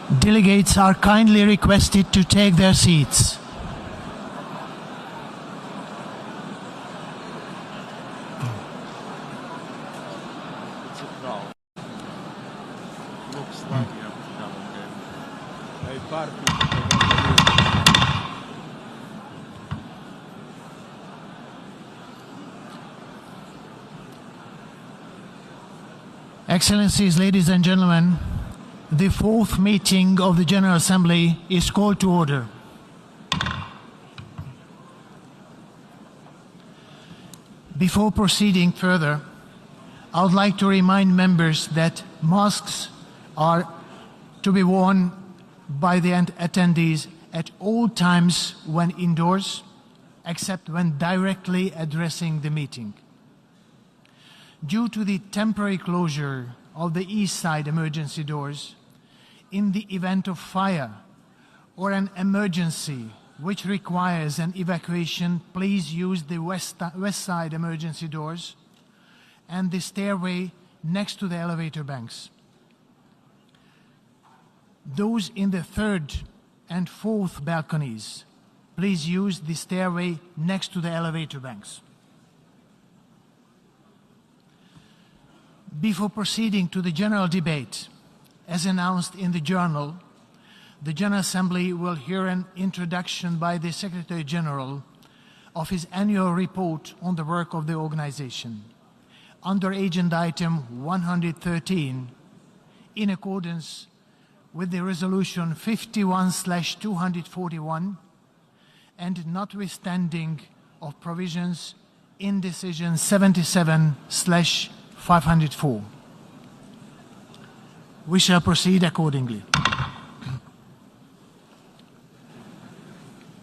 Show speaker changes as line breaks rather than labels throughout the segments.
Delegates are kindly requested to take their seats. Excellencies, ladies and gentlemen, the fourth meeting of the General Assembly is called to order. Before proceeding further, I would like to remind members that masks are to be worn by the attendees at all times when indoors, except when directly addressing the meeting. Due to the temporary closure of the east side emergency doors, in the event of fire or an emergency which requires an evacuation, please use the west side emergency doors and the stairway next to the elevator banks. Those in the third and fourth balconies, please use the stairway next to the elevator banks. Before proceeding to the general debate, as announced in the journal, the General Assembly will hear an introduction by the Secretary-General of his annual report on the work of the organization. Under agenda item 113, in accordance with the resolution 51/241 and notwithstanding of provisions in decision 77/504. We shall proceed accordingly.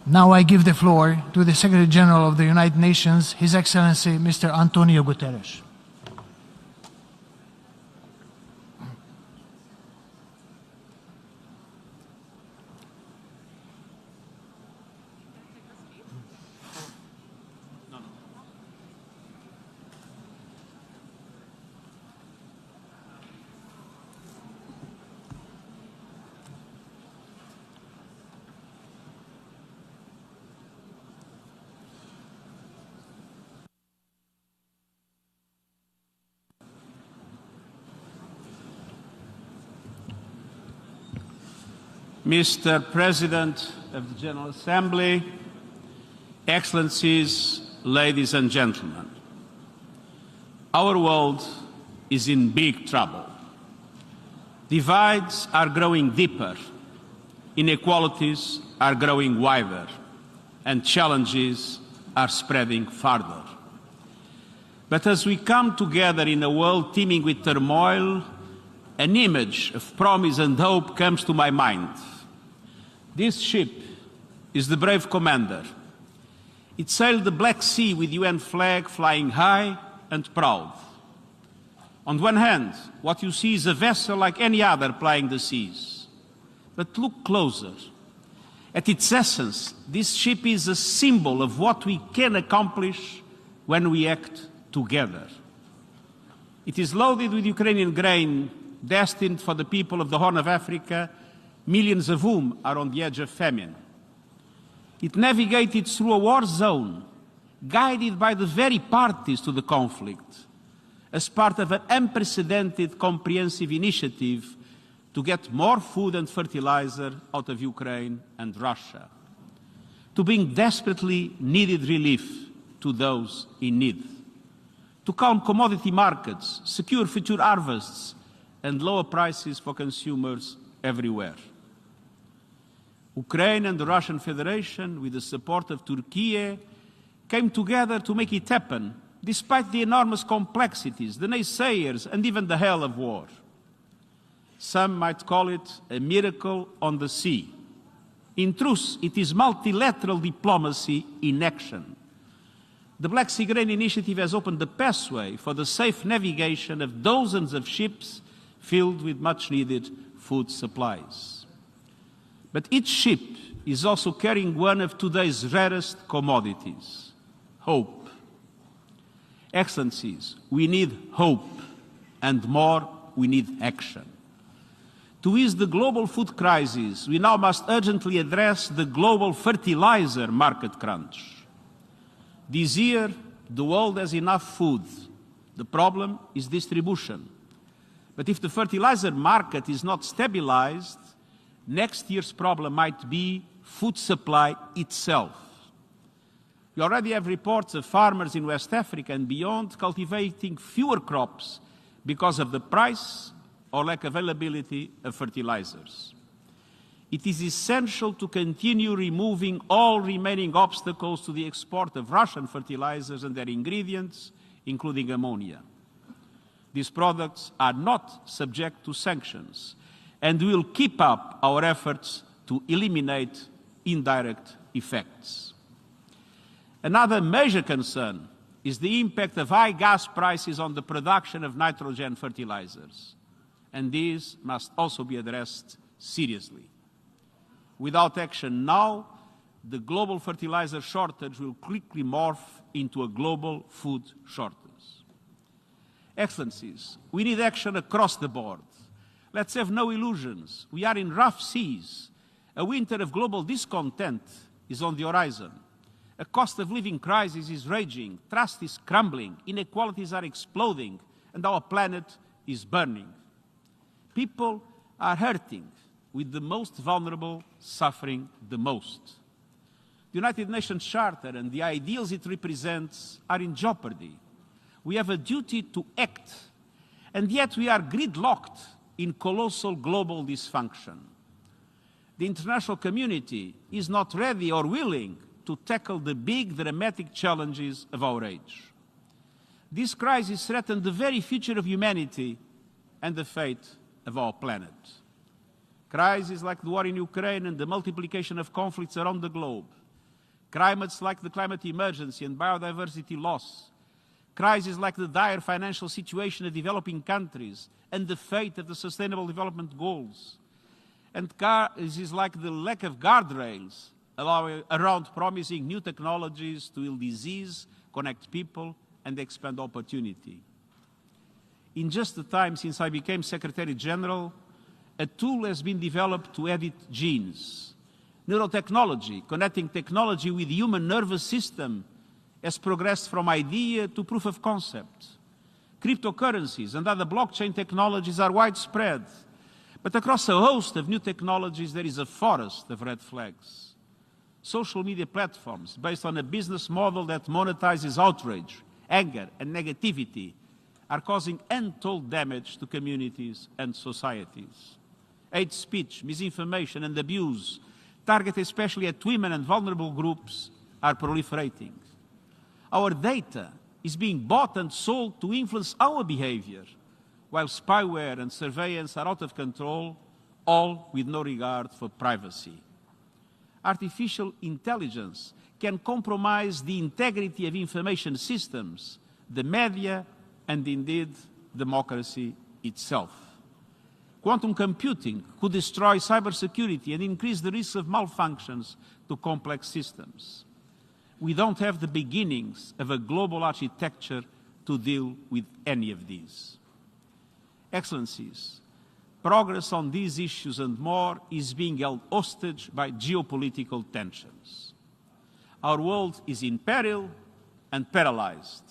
Now I give the floor to the Secretary-General of the United Nations, His Excellency Mr. António Guterres.
Mr. President of the General Assembly, Excellencies, ladies and gentlemen, our world is in big trouble. Divides are growing deeper, inequalities are growing wider, and challenges are spreading farther. But as we come together in a world teeming with turmoil, an image of promise and hope comes to my mind. This ship is the brave commander. It sailed the Black Sea with UN flag flying high and proud. On one hand, what you see is a vessel like any other plying the seas. But look closer. At its essence, this ship is a symbol of what we can accomplish when we act together. It is loaded with Ukrainian grain destined for the people of the Horn of Africa, millions of whom are on the edge of famine. It navigated through a war zone, guided by the very parties to the conflict, as part of an unprecedented comprehensive initiative to get more food and fertilizer out of Ukraine and Russia, to bring desperately needed relief to those in need, to calm commodity markets, secure future harvests, and lower prices for consumers everywhere. Ukraine and the Russian Federation, with the support of Turkey, came together to make it happen, despite the enormous complexities, the naysayers, and even the hell of war. Some might call it a miracle on the sea. In truth, it is multilateral diplomacy in action. The Black Sea Grain Initiative has opened the pathway for the safe navigation of dozens of ships filled with much-needed food supplies. But each ship is also carrying one of today's rarest commodities, hope. Excellencies, we need hope, and more, we need action. To ease the global food crisis, we now must urgently address the global fertilizer market crunch. This year, the world has enough food. The problem is distribution. But if the fertilizer market is not stabilized, next year's problem might be food supply itself. We already have reports of farmers in West Africa and beyond cultivating fewer crops because of the price or lack of availability of fertilizers. It is essential to continue removing all remaining obstacles to the export of Russian fertilizers and their ingredients, including ammonia. These products are not subject to sanctions, and we will keep up our efforts to eliminate indirect effects. Another major concern is the impact of high gas prices on the production of nitrogen fertilizers, and these must also be addressed seriously. Without action now, the global fertilizer shortage will quickly morph into a global food shortage. Excellencies, we need action across the board. Let's have no illusions. We are in rough seas. A winter of global discontent is on the horizon. A cost of living crisis is raging. Trust is crumbling. Inequalities are exploding. And our planet is burning. People are hurting, with the most vulnerable suffering the most. The United Nations Charter and the ideals it represents are in jeopardy. We have a duty to act, and yet we are gridlocked in colossal global dysfunction. The international community is not ready or willing to tackle the big, dramatic challenges of our age. This crisis threatens the very future of humanity and the fate of our planet. Crises like the war in Ukraine and the multiplication of conflicts around the globe, climates like the climate emergency and biodiversity loss, crises like the dire financial situation of developing countries and the fate of the Sustainable Development Goals, and crises like the lack of guardrails around promising new technologies to heal disease, connect people, and expand opportunity. In just the time since I became Secretary-General, a tool has been developed to edit genes. Neurotechnology, connecting technology with the human nervous system, has progressed from idea to proof of concept. Cryptocurrencies and other blockchain technologies are widespread, but across a host of new technologies there is a forest of red flags. Social media platforms based on a business model that monetizes outrage, anger, and negativity are causing untold damage to communities and societies. Hate speech, misinformation, and abuse, targeted especially at women and vulnerable groups, are proliferating. Our data is being bought and sold to influence our behavior, while spyware and surveillance are out of control, all with no regard for privacy. Artificial intelligence can compromise the integrity of information systems, the media, and indeed democracy itself. Quantum computing could destroy cybersecurity and increase the risk of malfunctions to complex systems. We don't have the beginnings of a global architecture to deal with any of these. Excellencies, progress on these issues and more is being held hostage by geopolitical tensions. Our world is in peril and paralyzed.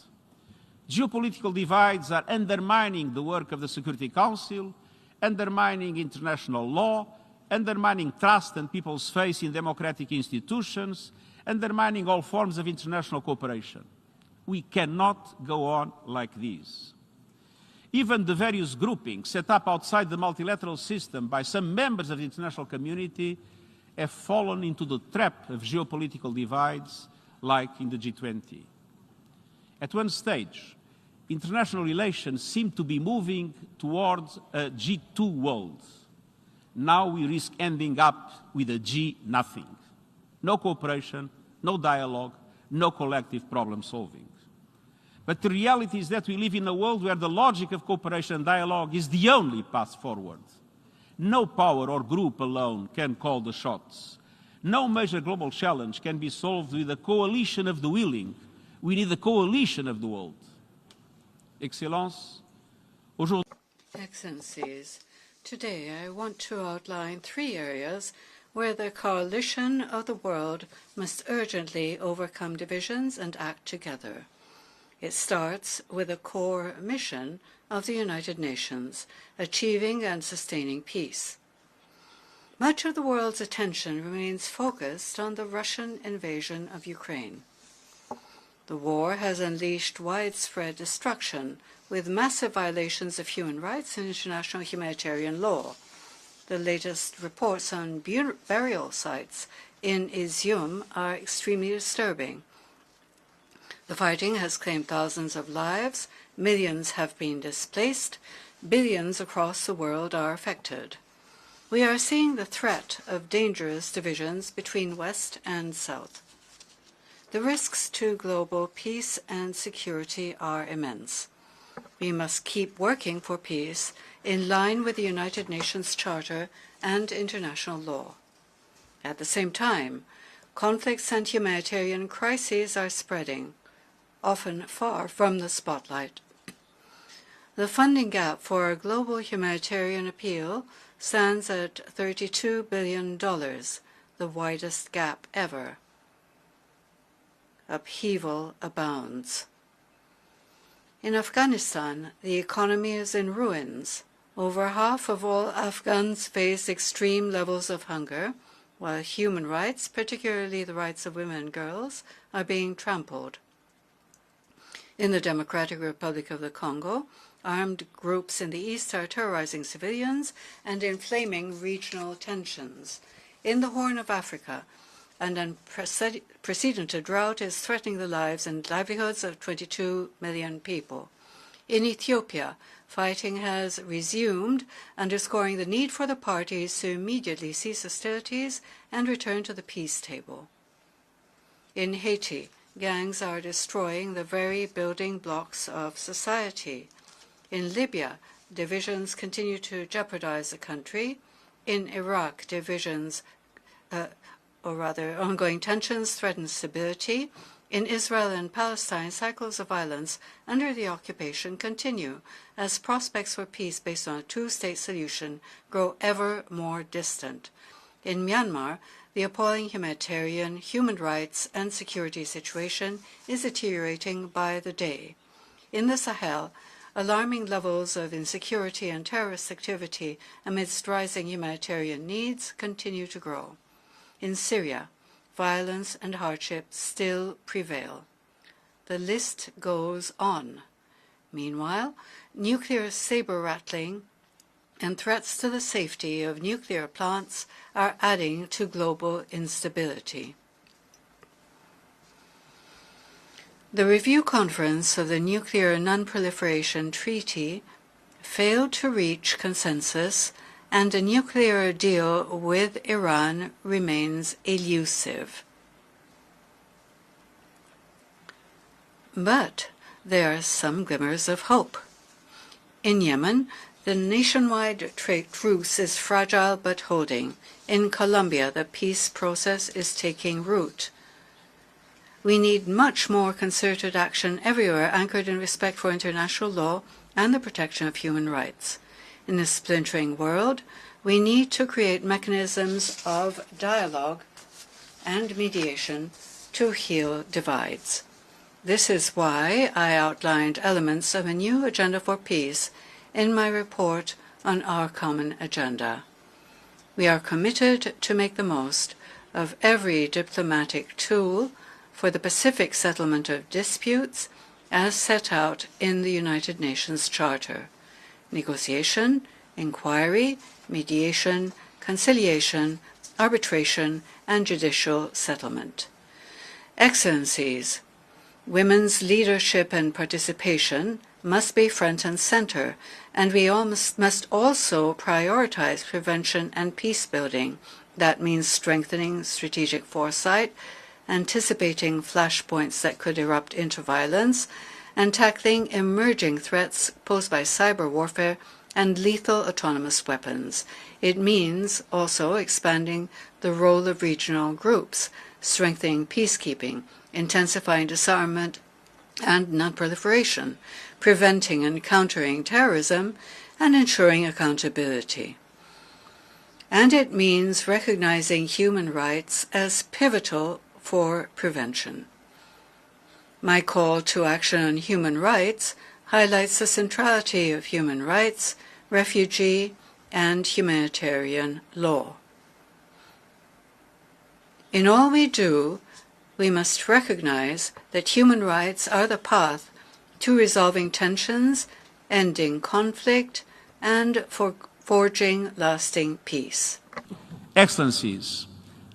Geopolitical divides are undermining the work of the Security Council, undermining international law, undermining trust and people's faith in democratic institutions, undermining all forms of international cooperation. We cannot go on like this. Even the various groupings set up outside the multilateral system by some members of the international community have fallen into the trap of geopolitical divides, like in the G20. At one stage, international relations seemed to be moving towards a G2 world. Now we risk ending up with a G-nothing. No cooperation, no dialogue, no collective problem solving. But the reality is that we live in a world where the logic of cooperation and dialogue is the only path forward. No power or group alone can call the shots. No major global challenge can be solved with a coalition of the willing. We need a coalition of the world. Excellences,
Excellencies, Today, I want to outline 3 areas where the coalition of the world must urgently overcome divisions and act together. It starts with a core mission of the United Nations, achieving and sustaining peace. Much of the world's attention remains focused on the Russian invasion of Ukraine. The war has unleashed widespread destruction, with massive violations of human rights and international humanitarian law. The latest reports on burial sites in Izium are extremely disturbing. The fighting has claimed thousands of lives, millions have been displaced, billions across the world are affected. We are seeing the threat of dangerous divisions between West and South. The risks to global peace and security are immense. We must keep working for peace in line with the United Nations Charter and international law. At the same time, conflicts and humanitarian crises are spreading, often far from the spotlight. The funding gap for a global humanitarian appeal stands at $32 billion, the widest gap ever. Upheaval abounds. In Afghanistan, the economy is in ruins. Over half of all Afghans face extreme levels of hunger, while human rights, particularly the rights of women and girls, are being trampled. In the Democratic Republic of the Congo, armed groups in the east are terrorizing civilians and inflaming regional tensions. In the Horn of Africa, an unprecedented drought is threatening the lives and livelihoods of 22 million people. In Ethiopia, fighting has resumed, underscoring the need for the parties to immediately cease hostilities and return to the peace table. In Haiti, gangs are destroying the very building blocks of society. In Libya, divisions continue to jeopardize the country. In Iraq, ongoing tensions threaten stability. In Israel and Palestine, cycles of violence under the occupation continue as prospects for peace based on a two-state solution grow ever more distant. In Myanmar, the appalling humanitarian, human rights, and security situation is deteriorating by the day. In the Sahel, alarming levels of insecurity and terrorist activity amidst rising humanitarian needs continue to grow. In Syria, violence and hardship still prevail. The list goes on. Meanwhile, nuclear saber-rattling and threats to the safety of nuclear plants are adding to global instability. The Review Conference of the Nuclear Non-Proliferation Treaty failed to reach consensus, and a nuclear deal with Iran remains elusive. But there are some glimmers of hope. In Yemen, the nationwide truce is fragile but holding. In Colombia, the peace process is taking root. We need much more concerted action everywhere anchored in respect for international law and the protection of human rights. In a splintering world, we need to create mechanisms of dialogue and mediation to heal divides. This is why I outlined elements of a new agenda for peace in my report on our common agenda. We are committed to make the most of every diplomatic tool for the pacific settlement of disputes as set out in the United Nations Charter: negotiation, inquiry, mediation, conciliation, arbitration, and judicial settlement. Excellencies, women's leadership and participation must be front and center, and we must also prioritize prevention and peace building. That means strengthening strategic foresight, anticipating flashpoints that could erupt into violence, and tackling emerging threats posed by cyber warfare and lethal autonomous weapons. It means also expanding the role of regional groups, strengthening peacekeeping, intensifying disarmament and non-proliferation, preventing and countering terrorism, and ensuring accountability. And it means recognizing human rights as pivotal for prevention. My call to action on human rights highlights the centrality of human rights, refugee, and humanitarian law. In all we do, we must recognize that human rights are the path to resolving tensions, ending conflict, and forging lasting peace.
Excellencies,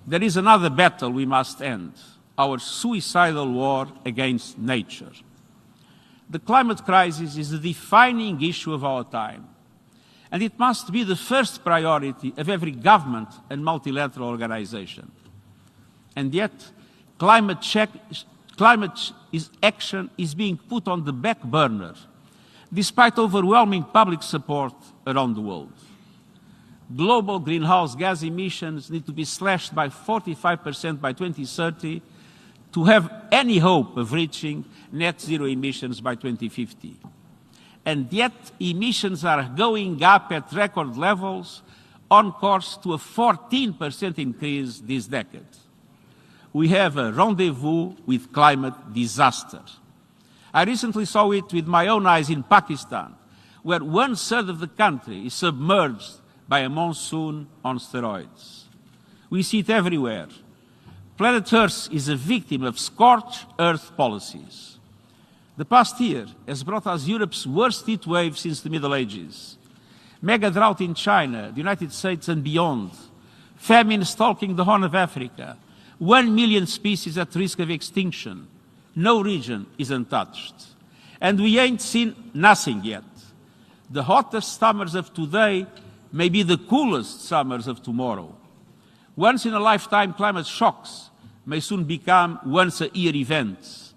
there is another battle we must end, our suicidal war against nature. The climate crisis is the defining issue of our time, and it must be the first priority of every government and multilateral organization. And yet, climate action is being put on the back burner, despite overwhelming public support around the world. Global greenhouse gas emissions need to be slashed by 45% by 2030 to have any hope of reaching net zero emissions by 2050. And yet, emissions are going up at record levels, on course to a 14% increase this decade. We have a rendezvous with climate disaster. I recently saw it with my own eyes in Pakistan, where 1/3 of the country is submerged by a monsoon on steroids. We see it everywhere. Planet Earth is a victim of scorched earth policies. The past year has brought us Europe's worst heat wave since the Middle Ages. Mega drought in China, the United States and beyond. Famine stalking the Horn of Africa. 1 million species at risk of extinction. No region is untouched. And we ain't seen nothing yet. The hottest summers of today may be the coolest summers of tomorrow. Once-in-a-lifetime climate shocks may soon become once-a-year events.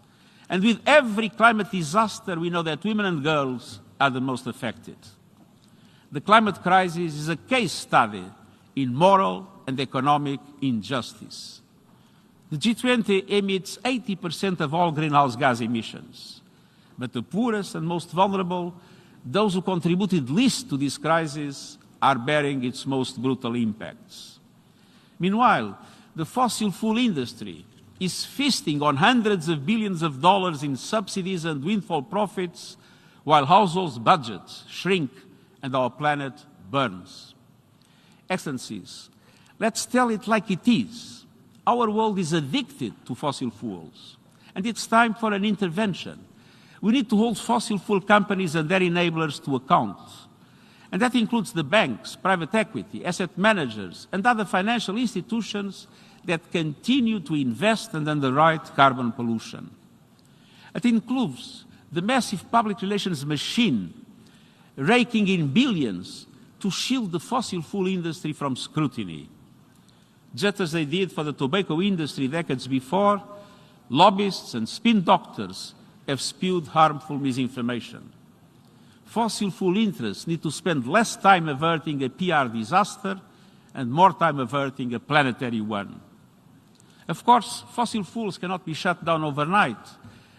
And with every climate disaster, we know that women and girls are the most affected. The climate crisis is a case study in moral and economic injustice. The G20 emits 80% of all greenhouse gas emissions. But the poorest and most vulnerable, those who contributed least to this crisis, are bearing its most brutal impacts. Meanwhile, the fossil fuel industry is feasting on hundreds of billions of dollars in subsidies and windfall profits, while households' budgets shrink and our planet burns. Excellencies, let's tell it like it is. Our world is addicted to fossil fuels, and it's time for an intervention. We need to hold fossil fuel companies and their enablers to account. And that includes the banks, private equity, asset managers, and other financial institutions that continue to invest and underwrite carbon pollution. It includes the massive public relations machine raking in billions to shield the fossil fuel industry from scrutiny. Just as they did for the tobacco industry decades before, lobbyists and spin doctors have spewed harmful misinformation. Fossil fuel interests need to spend less time averting a PR disaster and more time averting a planetary one. Of course, fossil fuels cannot be shut down overnight.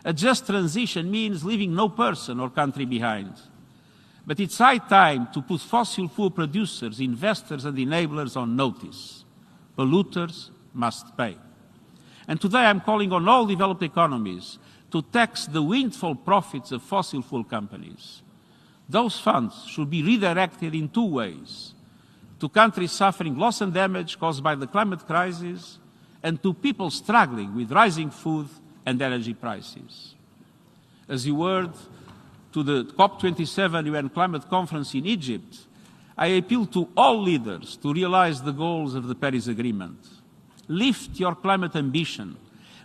A just transition means leaving no person or country behind. But it's high time to put fossil fuel producers, investors and enablers on notice. Polluters must pay. And today I'm calling on all developed economies to tax the windfall profits of fossil fuel companies. Those funds should be redirected in two ways: to countries suffering loss and damage caused by the climate crisis, and to people struggling with rising food and energy prices. As you heard to the COP27 UN Climate Conference in Egypt, I appeal to all leaders to realize the goals of the Paris Agreement. Lift your climate ambition.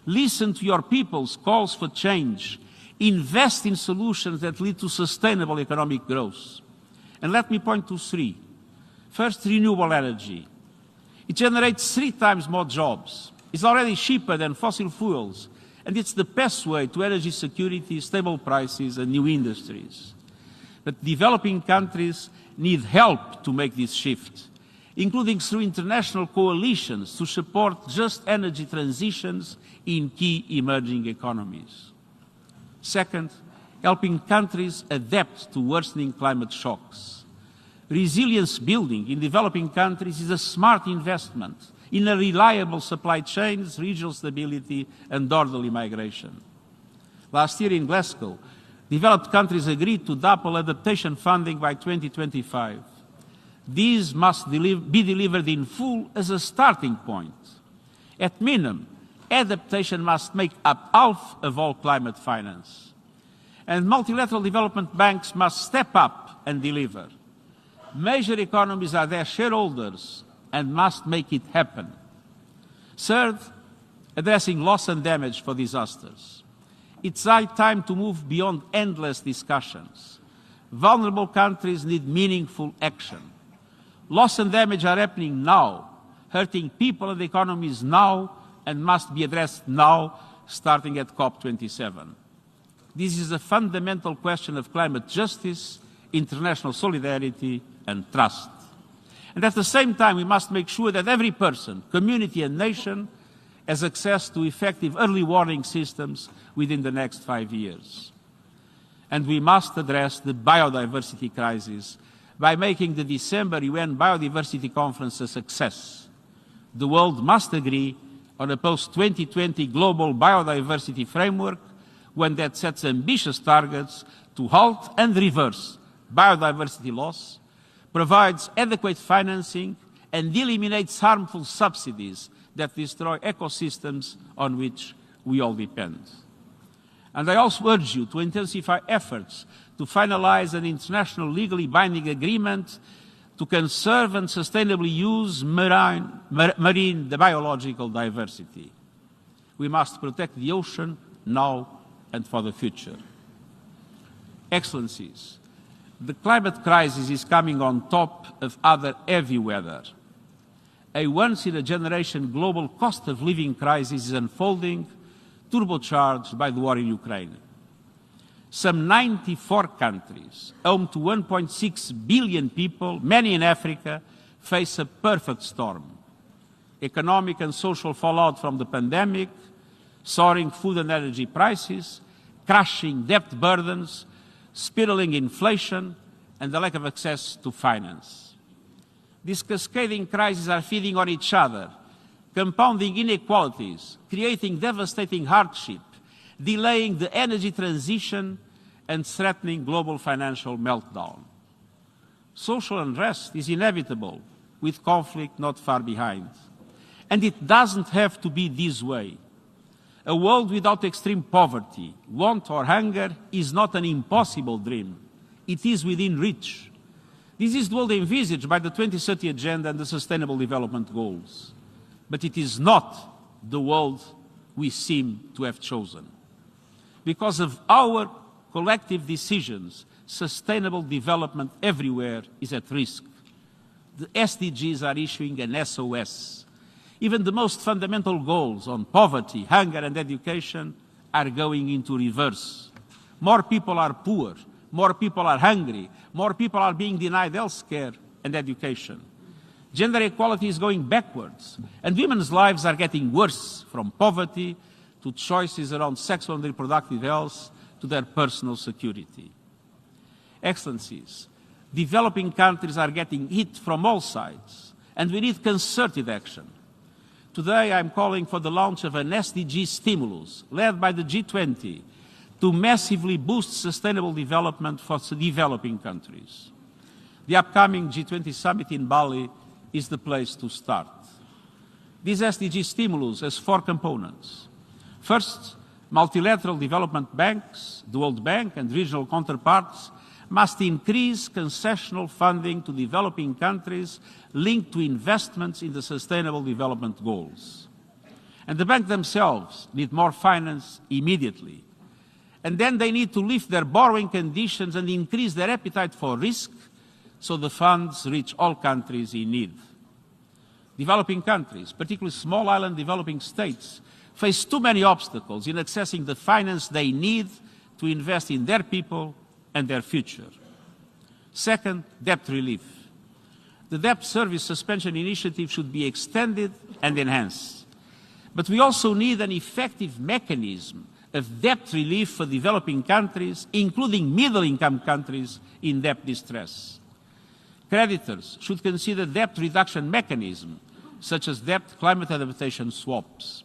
Listen to your people's calls for change. Invest in solutions that lead to sustainable economic growth. And let me point to three. First, renewable energy. It generates 3 times more jobs. It's already cheaper than fossil fuels, and it's the best way to energy security, stable prices, and new industries. But developing countries need help to make this shift, including through international coalitions to support just energy transitions in key emerging economies. Second, helping countries adapt to worsening climate shocks. Resilience building in developing countries is a smart investment in a reliable supply chains, regional stability, and orderly migration. Last year in Glasgow, developed countries agreed to double adaptation funding by 2025. These must be delivered in full as a starting point. At minimum, adaptation must make up half of all climate finance. And multilateral development banks must step up and deliver. Major economies are their shareholders and must make it happen. Third, addressing loss and damage for disasters. It's high time to move beyond endless discussions. Vulnerable countries need meaningful action. Loss and damage are happening now, hurting people and economies now, and must be addressed now, starting at COP27. This is a fundamental question of climate justice, international solidarity, and trust. And at the same time, we must make sure that every person, community, and nation has access to effective early warning systems within the next 5 years. And we must address the biodiversity crisis by making the December UN Biodiversity Conference a success. The world must agree on a post-2020 global biodiversity framework, one that sets ambitious targets to halt and reverse biodiversity loss, provides adequate financing, and eliminates harmful subsidies that destroy ecosystems on which we all depend. And I also urge you to intensify efforts to finalize an international legally binding agreement to conserve and sustainably use marine biological diversity. We must protect the ocean now and for the future. Excellencies, the climate crisis is coming on top of other heavy weather. A once-in-a-generation global cost of living crisis is unfolding, turbocharged by the war in Ukraine. Some 94 countries, home to 1.6 billion people, many in Africa, face a perfect storm. Economic and social fallout from the pandemic, soaring food and energy prices, crushing debt burdens, spiraling inflation, and the lack of access to finance. These cascading crises are feeding on each other, compounding inequalities, creating devastating hardship, delaying the energy transition, and threatening global financial meltdown. Social unrest is inevitable, with conflict not far behind. And it doesn't have to be this way. A world without extreme poverty, want, or hunger is not an impossible dream. It is within reach. This is the world envisaged by the 2030 Agenda and the Sustainable Development Goals. But it is not the world we seem to have chosen. Because of our collective decisions, sustainable development everywhere is at risk. The SDGs are issuing an SOS. Even the most fundamental goals on poverty, hunger, and education are going into reverse. More people are poor, more people are hungry, more people are being denied health care and education. Gender equality is going backwards, and women's lives are getting worse, from poverty to choices around sexual and reproductive health to their personal security. Excellencies, developing countries are getting hit from all sides, and we need concerted action. Today, I'm calling for the launch of an SDG stimulus led by the G20 to massively boost sustainable development for developing countries. The upcoming G20 summit in Bali is the place to start. This SDG stimulus has 4 components. First, multilateral development banks, the World Bank and regional counterparts must increase concessional funding to developing countries linked to investments in the Sustainable Development Goals. And the banks themselves need more finance immediately. And then they need to lift their borrowing conditions and increase their appetite for risk so the funds reach all countries in need. Developing countries, particularly small island developing states, face too many obstacles in accessing the finance they need to invest in their people and their future. Second, debt relief. The debt service suspension initiative should be extended and enhanced. But we also need an effective mechanism of debt relief for developing countries, including middle-income countries in debt distress. Creditors should consider debt reduction mechanisms, such as debt climate adaptation swaps.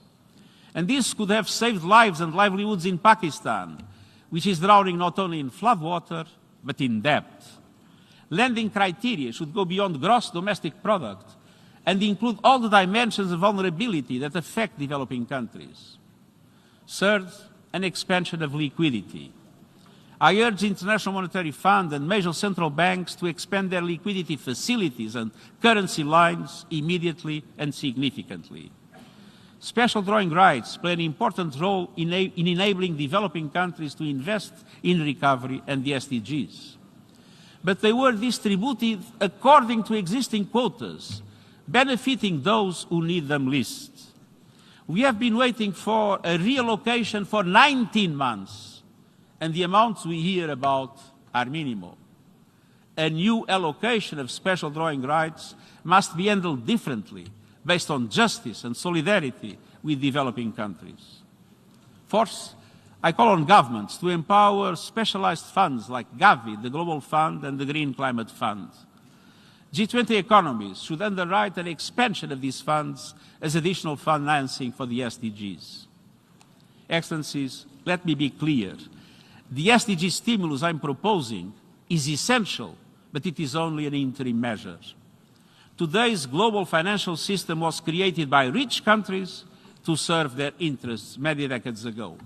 And this could have saved lives and livelihoods in Pakistan, which is drowning not only in floodwater, but in debt. Lending criteria should go beyond gross domestic product and include all the dimensions of vulnerability that affect developing countries. Third, an expansion of liquidity. I urge the International Monetary Fund and major central banks to expand their liquidity facilities and currency lines immediately and significantly. Special drawing rights play an important role in enabling developing countries to invest in recovery and the SDGs. But they were distributed according to existing quotas, benefiting those who need them least. We have been waiting for a reallocation for 19 months, and the amounts we hear about are minimal. A new allocation of special drawing rights must be handled differently, based on justice and solidarity with developing countries. Fourth, I call on governments to empower specialized funds like Gavi, the Global Fund, and the Green Climate Fund. G20 economies should underwrite an expansion of these funds as additional financing for the SDGs. Excellencies, let me be clear. The SDG stimulus I'm proposing is essential, but it is only an interim measure. Today's global financial system was created by rich countries to serve their interests many decades ago.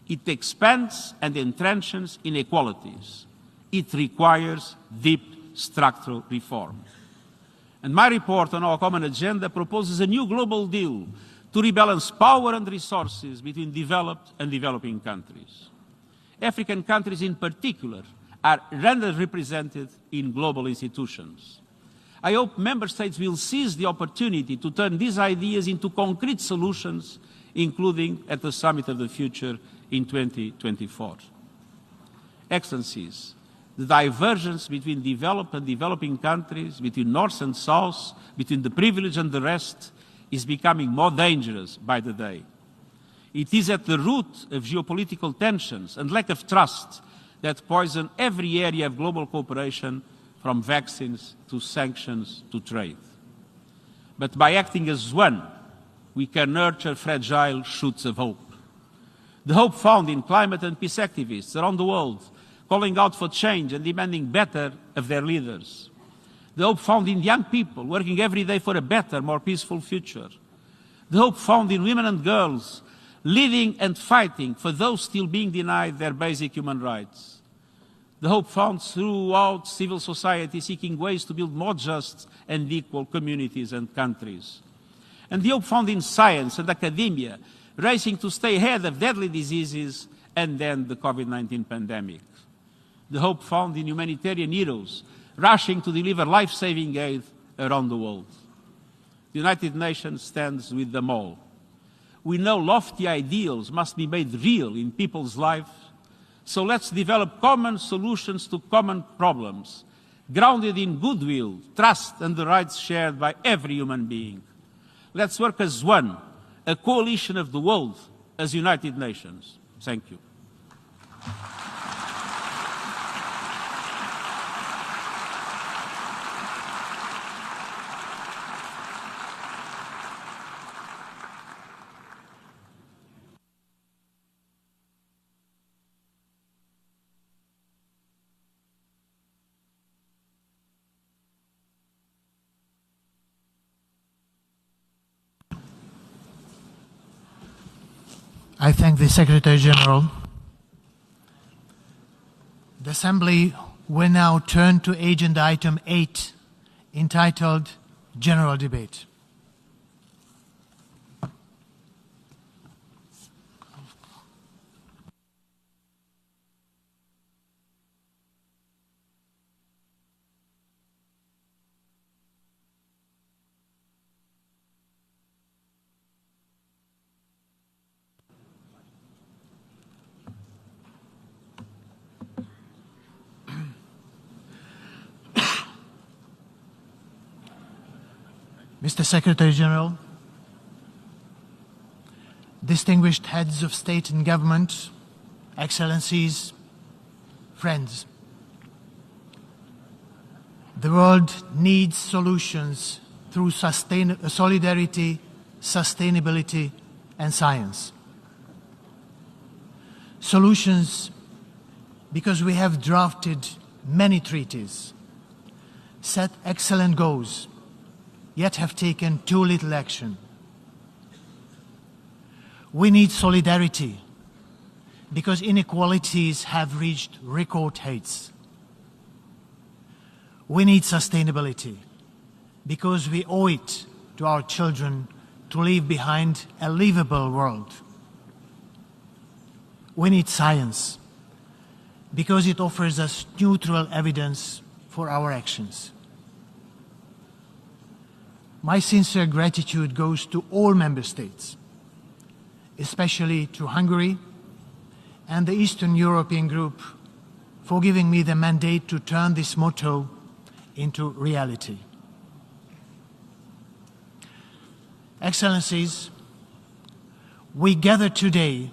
It expands and entrenches inequalities. It requires deep structural reform. And my report on our common agenda proposes a new global deal to rebalance power and resources between developed and developing countries. African countries in particular are underrepresented in global institutions. I hope member states will seize the opportunity to turn these ideas into concrete solutions, including at the Summit of the Future in 2024. Excellencies, the divergence between developed and developing countries, between North and South, between the privileged and the rest, is becoming more dangerous by the day. It is at the root of geopolitical tensions and lack of trust that poison every area of global cooperation, from vaccines to sanctions to trade. But by acting as one, we can nurture fragile shoots of hope. The hope found in climate and peace activists around the world, calling out for change and demanding better of their leaders. The hope found in young people working every day for a better, more peaceful future. The hope found in women and girls leading and fighting for those still being denied their basic human rights. The hope found throughout civil society seeking ways to build more just and equal communities and countries. And the hope found in science and academia racing to stay ahead of deadly diseases and then the COVID-19 pandemic. The hope found in humanitarian heroes rushing to deliver life-saving aid around the world. The United Nations stands with them all. We know lofty ideals must be made real in people's lives, so let's develop common solutions to common problems, grounded in goodwill, trust, and the rights shared by every human being. Let's work as one, a coalition of the world, as United Nations. Thank you.
I thank the Secretary-General. The Assembly will now turn to Agenda Item 8, entitled General Debate. Mr. Secretary-General, distinguished heads of state and government, excellencies, friends. The world needs solutions through solidarity, sustainability, and science. Solutions because we have drafted many treaties, set excellent goals, yet have taken too little action. We need solidarity because inequalities have reached record heights. We need sustainability because we owe it to our children to leave behind a livable world. We need science because it offers us neutral evidence for our actions. My sincere gratitude goes to all member states, especially to Hungary and the Eastern European Group for giving me the mandate to turn this motto into reality. Excellencies, we gather today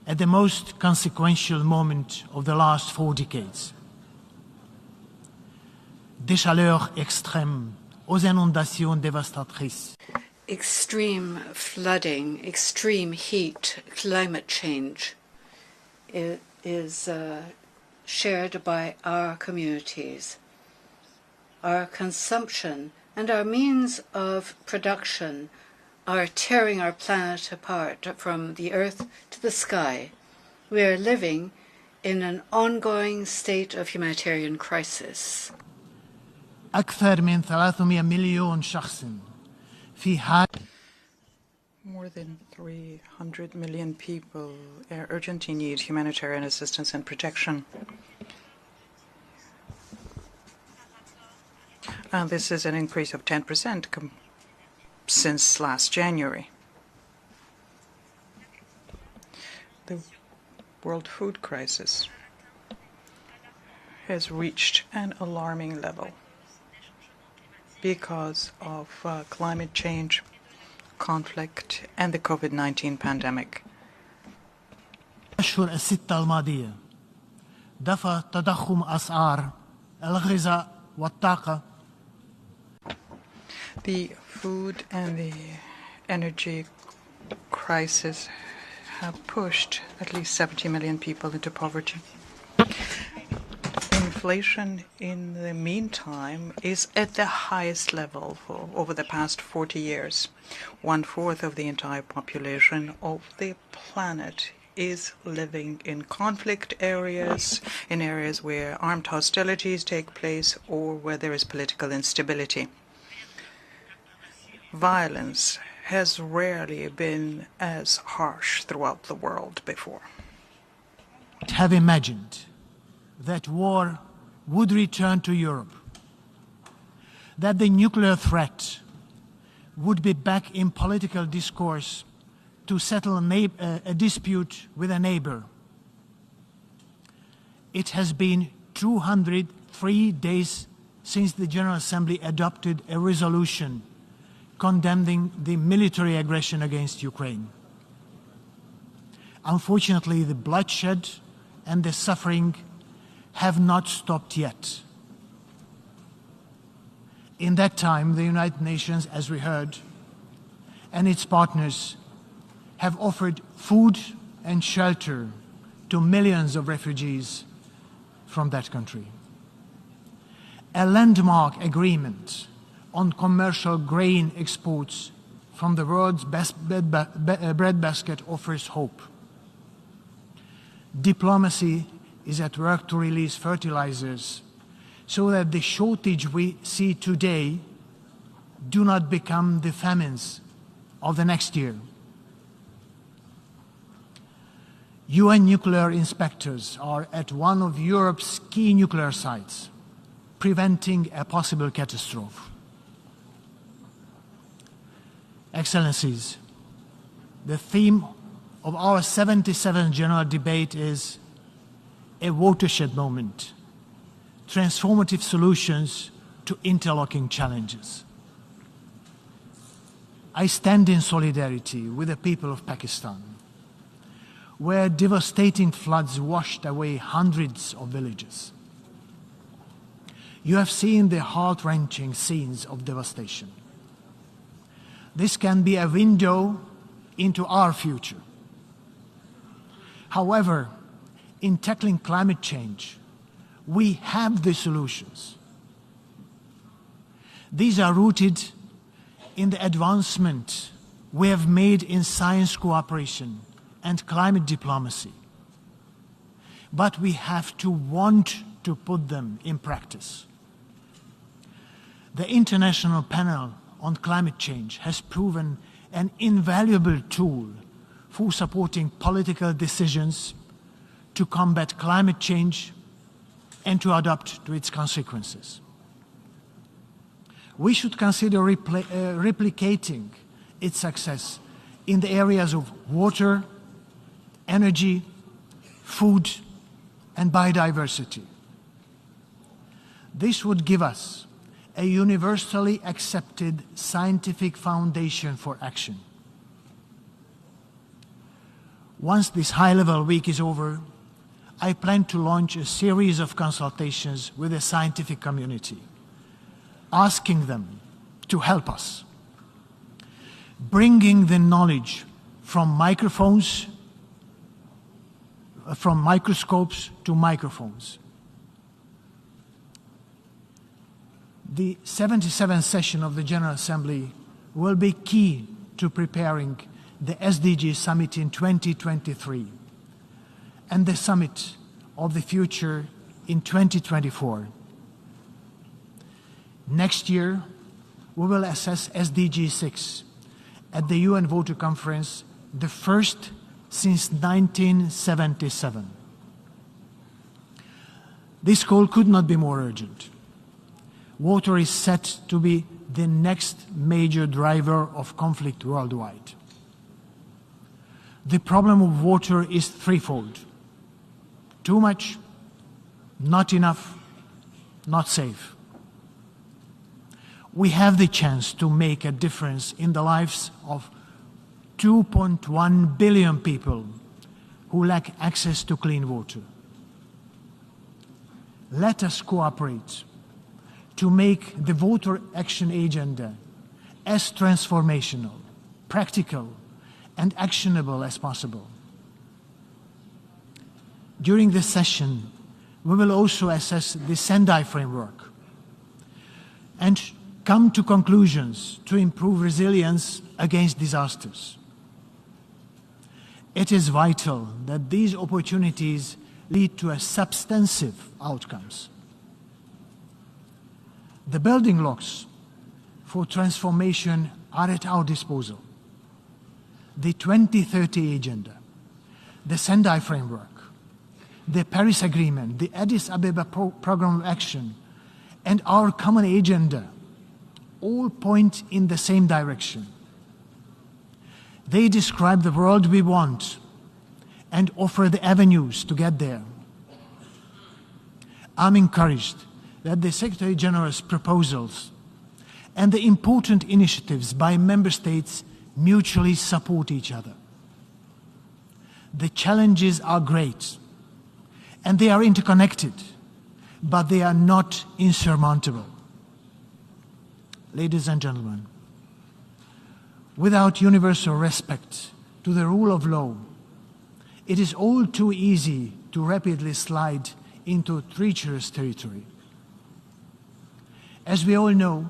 at the most consequential moment of the last 4 decades. Des chaleurs extrêmes aux inondations dévastatrices.
Extreme flooding, extreme heat, climate change is shared by our communities. Our consumption and our means of production are tearing our planet apart from the earth to the sky. We are living in an ongoing state of humanitarian crisis.
أكثر من 300 مليون شخص في حال.
More than 300 million people urgently need humanitarian assistance and protection. And this is an increase of 10% since last January. The world food crisis has reached an alarming level because of climate change, conflict, and the COVID-19 pandemic.
الأشهر الستة الماضية دفع تضخم أسعار الغذاء والطاقة.
The food and the energy crisis have pushed at least 70 million people into poverty. Inflation, in the meantime, is at the highest level over the past 40 years. 1/4 of the entire population of the planet is living in conflict areas, in areas where armed hostilities take place or where there is political instability. Violence has rarely been as harsh throughout the world before.
Have imagined that war would return to Europe, that the nuclear threat would be back in political discourse to settle a dispute with a neighbor. It has been 203 days since the General Assembly adopted a resolution condemning the military aggression against Ukraine. Unfortunately, the bloodshed and the suffering have not stopped yet. In that time, the United Nations, as we heard, and its partners have offered food and shelter to millions of refugees from that country. A landmark agreement on commercial grain exports from the world's best breadbasket offers hope. Diplomacy is at work to release fertilizers so that the shortage we see today do not become the famines of the next year. UN nuclear inspectors are at one of Europe's key nuclear sites, preventing a possible catastrophe. Excellencies, the theme of our 77th General Debate is a watershed moment, transformative solutions to interlocking challenges. I stand in solidarity with the people of Pakistan, where devastating floods washed away hundreds of villages. You have seen the heart-wrenching scenes of devastation. This can be a window into our future. However, in tackling climate change, we have the solutions. These are rooted in the advancement we have made in science cooperation and climate diplomacy. But we have to want to put them in practice. The International Panel on Climate Change has proven an invaluable tool for supporting political decisions to combat climate change and to adapt to its consequences. We should consider replicating its success in the areas of water, energy, food, and biodiversity. This would give us a universally accepted scientific foundation for action. Once this high-level week is over, I plan to launch a series of consultations with the scientific community, asking them to help us, bringing the knowledge from microphones, from microscopes to microphones. The 77th session of the General Assembly will be key to preparing the SDG Summit in 2023 and the Summit of the Future in 2024. Next year, we will assess SDG 6 at the UN Water Conference, the first since 1977. This call could not be more urgent. Water is set to be the next major driver of conflict worldwide. The problem of water is threefold: too much, not enough, not safe. We have the chance to make a difference in the lives of 2.1 billion people who lack access to clean water. Let us cooperate to make the Water Action Agenda as transformational, practical, and actionable as possible. During this session, we will also assess the Sendai framework and come to conclusions to improve resilience against disasters. It is vital that these opportunities lead to substantive outcomes. The building blocks for transformation are at our disposal. The 2030 Agenda, the Sendai Framework, the Paris Agreement, the Addis Ababa Programme of Action, and our common agenda all point in the same direction. They describe the world we want and offer the avenues to get there. I'm encouraged that the Secretary-General's proposals and the important initiatives by Member States mutually support each other. The challenges are great and they are interconnected, but they are not insurmountable. Ladies and gentlemen, without universal respect to the rule of law, it is all too easy to rapidly slide into treacherous territory. As we all know,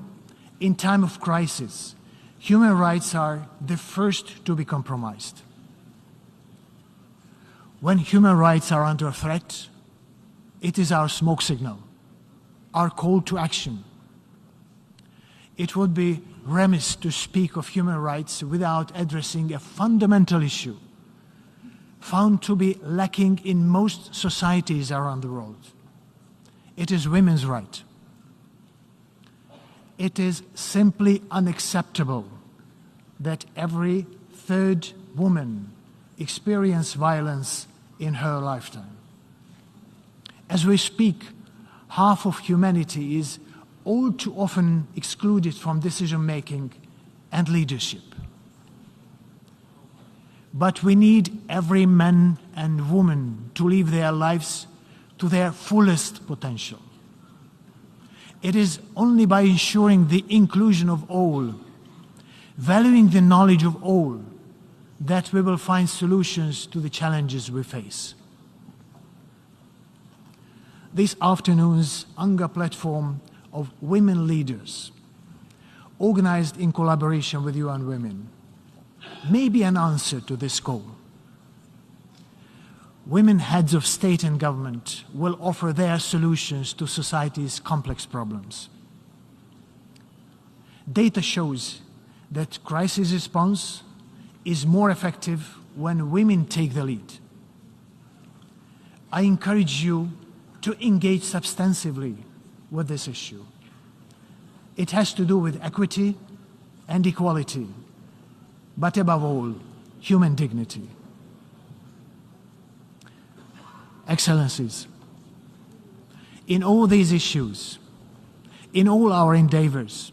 in time of crisis, human rights are the first to be compromised. When human rights are under threat, it is our smoke signal, our call to action. It would be remiss to speak of human rights without addressing a fundamental issue found to be lacking in most societies around the world. It is women's right. It is simply unacceptable that every third woman experiences violence in her lifetime. As we speak, half of humanity is all too often excluded from decision-making and leadership. But we need every man and woman to live their lives to their fullest potential. It is only by ensuring the inclusion of all, valuing the knowledge of all, that we will find solutions to the challenges we face. This afternoon's UNGA platform of women leaders, organized in collaboration with UN Women, may be an answer to this goal. Women heads of state and government will offer their solutions to society's complex problems. Data shows that crisis response is more effective when women take the lead. I encourage you to engage substantively with this issue. It has to do with equity and equality, but above all, human dignity. Excellencies, in all these issues, in all our endeavors,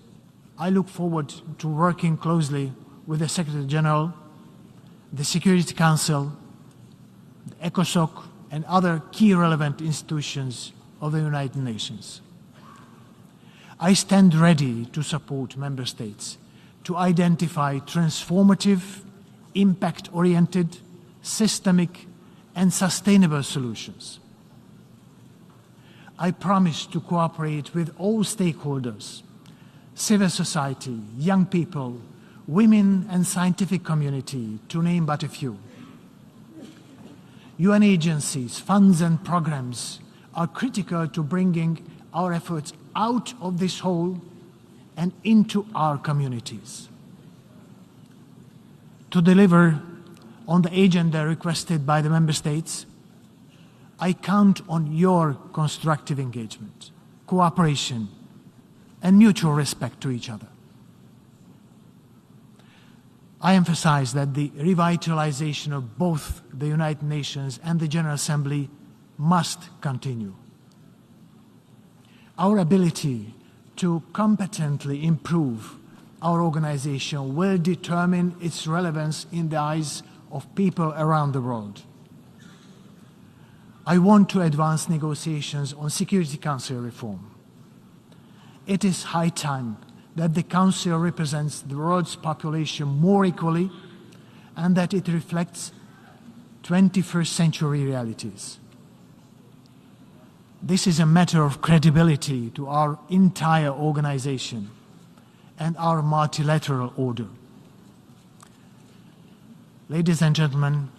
I look forward to working closely with the Secretary-General, the Security Council, the ECOSOC, and other key relevant institutions of the United Nations. I stand ready to support Member States to identify transformative, impact-oriented, systemic, and sustainable solutions. I promise to cooperate with all stakeholders, civil society, young people, women and scientific community, to name but a few. UN agencies, funds and programs are critical to bringing our efforts out of this hole and into our communities. To deliver on the agenda requested by the Member States, I count on your constructive engagement, cooperation, and mutual respect to each other. I emphasize that the revitalization of both the United Nations and the General Assembly must continue. Our ability to competently improve our organization will determine its relevance in the eyes of people around the world. I want to advance negotiations on Security Council reform. It is high time that the Council represents the world's population more equally and that it reflects 21st century realities. This is a matter of credibility to our entire organization and our multilateral order. Ladies and gentlemen,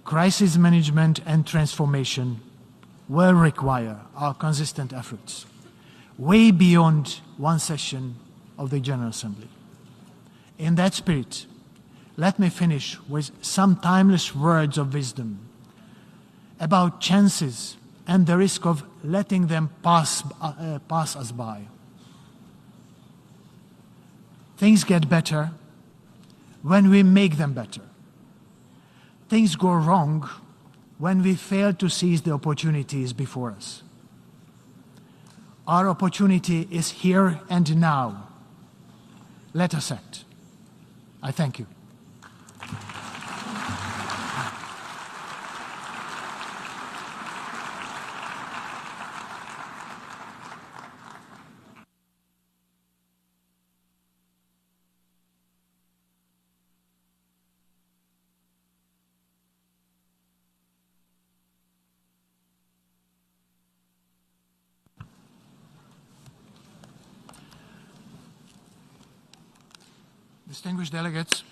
crisis management and transformation will require our consistent efforts, way beyond one session of the General Assembly. In that spirit, let me finish with some timeless words of wisdom about chances and the risk of letting them pass us by. Things get better when we make them better. Things go wrong when we fail to seize the opportunities before us. Our opportunity is here and now. Let us act. I thank you. Distinguished delegates,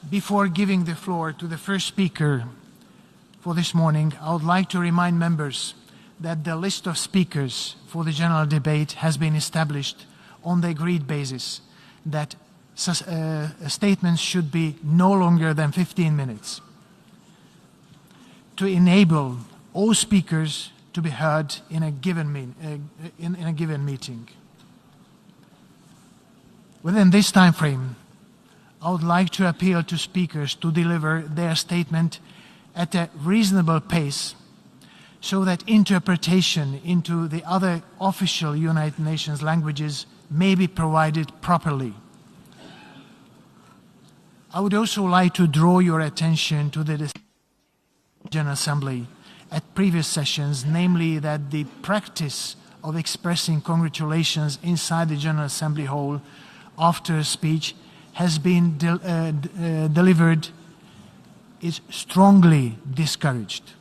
before giving the floor to the first speaker for this morning, I would like to remind members that the list of speakers for the general debate has been established on the agreed basis that statements should be no longer than 15 minutes to enable all speakers to be heard in a given meeting. Within this time frame, I would like to appeal to speakers to deliver their statement at a reasonable pace so that interpretation into the other official United Nations languages may be provided properly. I would also like to draw your attention to the General Assembly at previous sessions, namely that the practice of expressing congratulations inside the General Assembly hall after a speech has been delivered is strongly discouraged.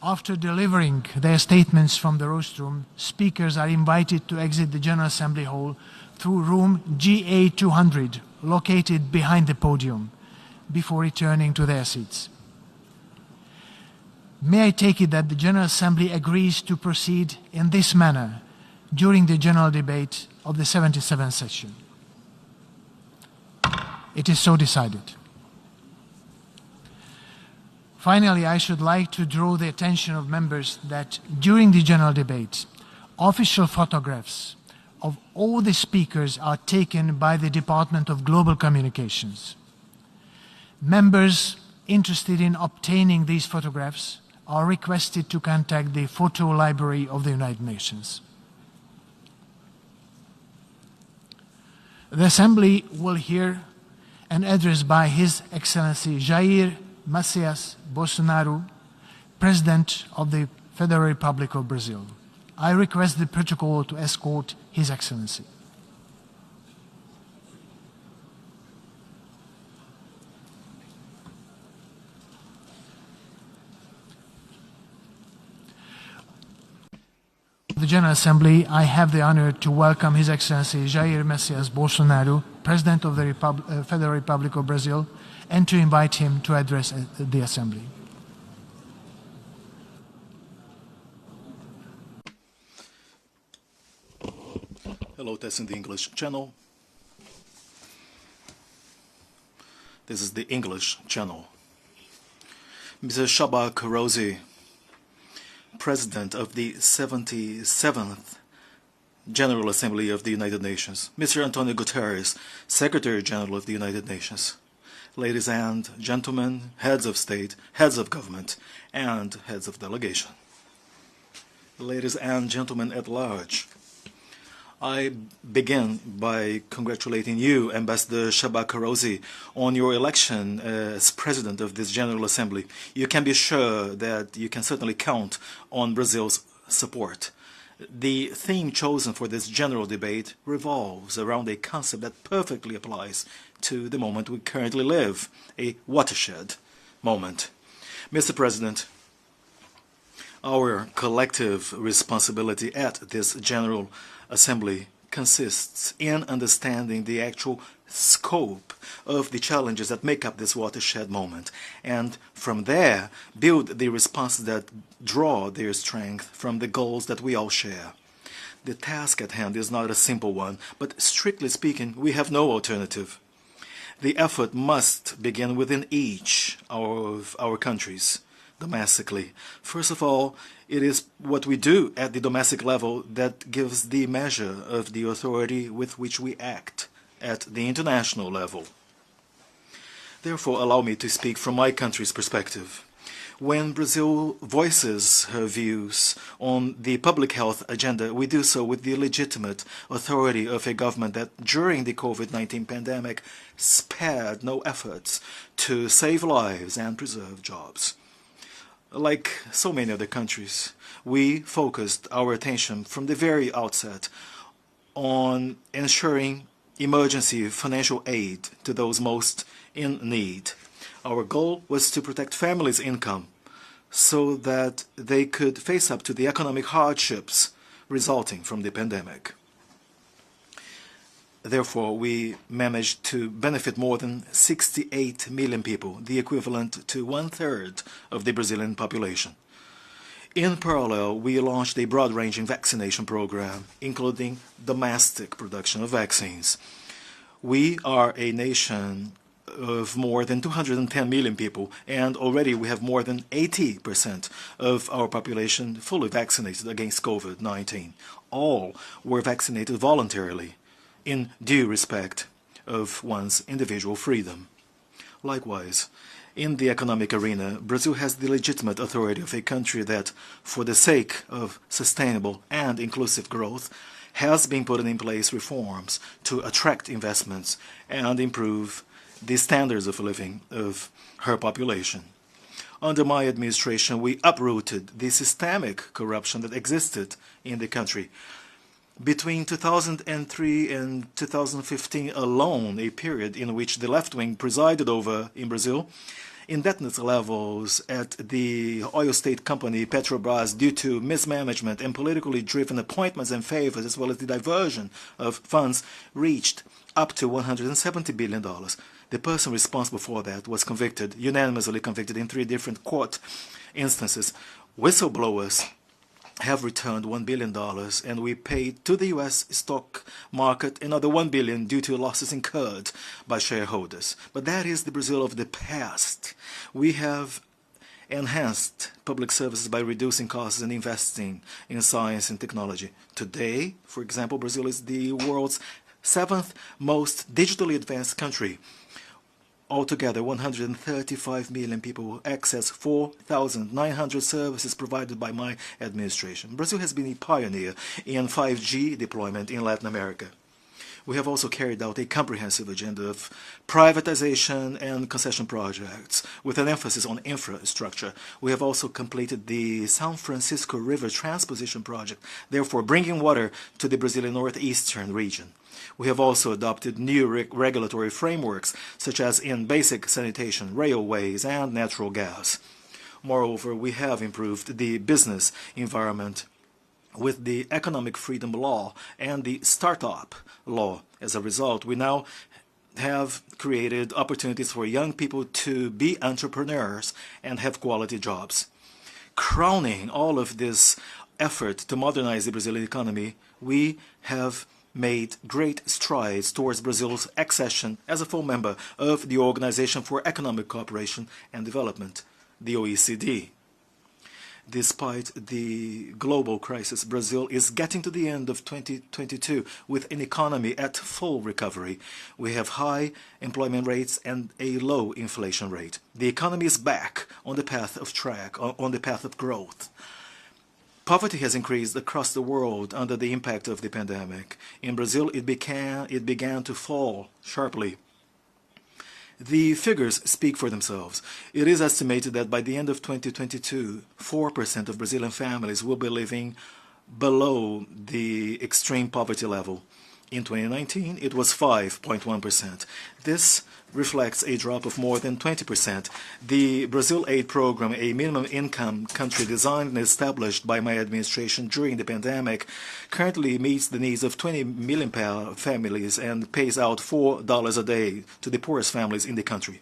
After delivering their statements from the rostrum, speakers are invited to exit the General Assembly hall through room GA200, located behind the podium, before returning to their seats. May I take it that the General Assembly agrees to proceed in this manner during the general debate of the 77th session? It is so decided. Finally, I should like to draw the attention of members that during the general debate, official photographs of all the speakers are taken by the Department of Global Communications. Members interested in obtaining these photographs are requested to contact the Photo Library of the United Nations. The Assembly will hear an address by His Excellency Jair Messias Bolsonaro, President of the Federal Republic of Brazil. I request the protocol to escort His Excellency. The General Assembly, I have the honor to welcome His Excellency Jair Messias Bolsonaro, President of the Federal Republic of Brazil, and to invite him to address the Assembly.
Hello, testing the English channel. This is the English channel. Mr. Shaba Karosi, President of the 77th General Assembly of the United Nations. Mr. António Guterres, Secretary-General of the United Nations. Ladies and gentlemen, heads of state, heads of government, and heads of delegation. Ladies and gentlemen at large, I begin by congratulating you, Ambassador Shaba Karosi, on your election as President of this General Assembly. You can be sure that you can certainly count on Brazil's support. The theme chosen for this general debate revolves around a concept that perfectly applies to the moment we currently live, a watershed moment. Mr. President, our collective responsibility at this General Assembly consists in understanding the actual scope of the challenges that make up this watershed moment, and from there build the responses that draw their strength from the goals that we all share. The task at hand is not a simple one, but strictly speaking, we have no alternative. The effort must begin within each of our countries, domestically. First of all, it is what we do at the domestic level that gives the measure of the authority with which we act at the international level. Therefore, allow me to speak from my country's perspective. When Brazil voices her views on the public health agenda, we do so with the legitimate authority of a government that during the COVID-19 pandemic spared no efforts to save lives and preserve jobs. Like so many other countries, we focused our attention from the very outset on ensuring emergency financial aid to those most in need. Our goal was to protect families' income so that they could face up to the economic hardships resulting from the pandemic. Therefore, we managed to benefit more than 68 million people, the equivalent to 1/3 of the Brazilian population. In parallel, we launched a broad-ranging vaccination program, including domestic production of vaccines. We are a nation of more than 210 million people, and already we have more than 80% of our population fully vaccinated against COVID-19. All were vaccinated voluntarily, in due respect of one's individual freedom. Likewise, in the economic arena, Brazil has the legitimate authority of a country that, for the sake of sustainable and inclusive growth, has been putting in place reforms to attract investments and improve the standards of living of her population. Under my administration, we uprooted the systemic corruption that existed in the country. Between 2003 and 2015 alone, a period in which the left wing presided over in Brazil, indebtedness levels at the oil state company Petrobras due to mismanagement and politically driven appointments and favors, as well as the diversion of funds, reached up to $170 billion. The person responsible for that was convicted, unanimously convicted in 3 different court instances. Whistleblowers have returned $1 billion, and we paid to the U.S. stock market another $1 billion due to losses incurred by shareholders. But that is the Brazil of the past. We have enhanced public services by reducing costs and investing in science and technology. Today, for example, Brazil is the world's 7th most digitally advanced country. Altogether, 135 million people access 4,900 services provided by my administration. Brazil has been a pioneer in 5G deployment in Latin America. We have also carried out a comprehensive agenda of privatization and concession projects with an emphasis on infrastructure. We have also completed the São Francisco River Transposition Project, therefore bringing water to the Brazilian northeastern region. We have also adopted new regulatory frameworks, such as in basic sanitation, railways, and natural gas. Moreover, we have improved the business environment with the Economic Freedom Law and the Startup Law. As a result, we now have created opportunities for young people to be entrepreneurs and have quality jobs. Crowning all of this effort to modernize the Brazilian economy, we have made great strides towards Brazil's accession as a full member of the Organization for Economic Cooperation and Development, the OECD. Despite the global crisis, Brazil is getting to the end of 2022 with an economy at full recovery. We have high employment rates and a low inflation rate. The economy is back on the path of growth. Poverty has increased across the world under the impact of the pandemic. In Brazil, it began to fall sharply. The figures speak for themselves. It is estimated that by the end of 2022, 4% of Brazilian families will be living below the extreme poverty level. In 2019, it was 5.1%. This reflects a drop of more than 20%. The Brazil Aid Program, a minimum income country designed and established by my administration during the pandemic, currently meets the needs of 20 million families and pays out $4 a day to the poorest families in the country.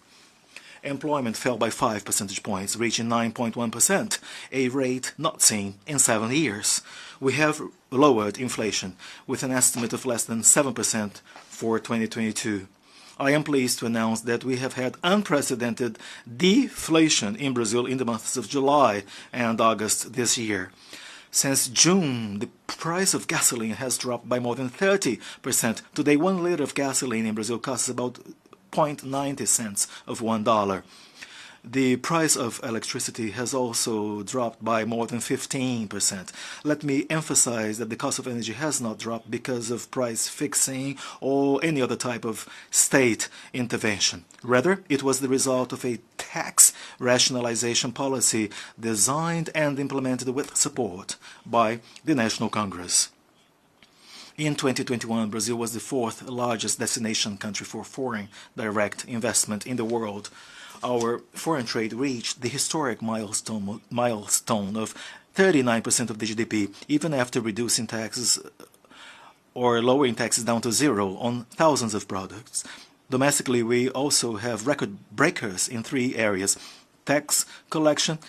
Employment fell by 5 percentage points, reaching 9.1%, a rate not seen in 7 years. We have lowered inflation with an estimate of less than 7% for 2022. I am pleased to announce that we have had unprecedented deflation in Brazil in the months of July and August this year. Since June, the price of gasoline has dropped by more than 30%. Today, 1 liter of gasoline in Brazil costs about 0.90 cents of $1. The price of electricity has also dropped by more than 15%. Let me emphasize that the cost of energy has not dropped because of price fixing or any other type of state intervention. Rather, it was the result of a tax rationalization policy designed and implemented with support by the National Congress. In 2021, Brazil was the 4th largest destination country for foreign direct investment in the world. Our foreign trade reached the historic milestone of 39% of the GDP, even after reducing taxes or lowering taxes down to zero on thousands of products. Domestically, we also have record breakers in 3 areas: tax collection,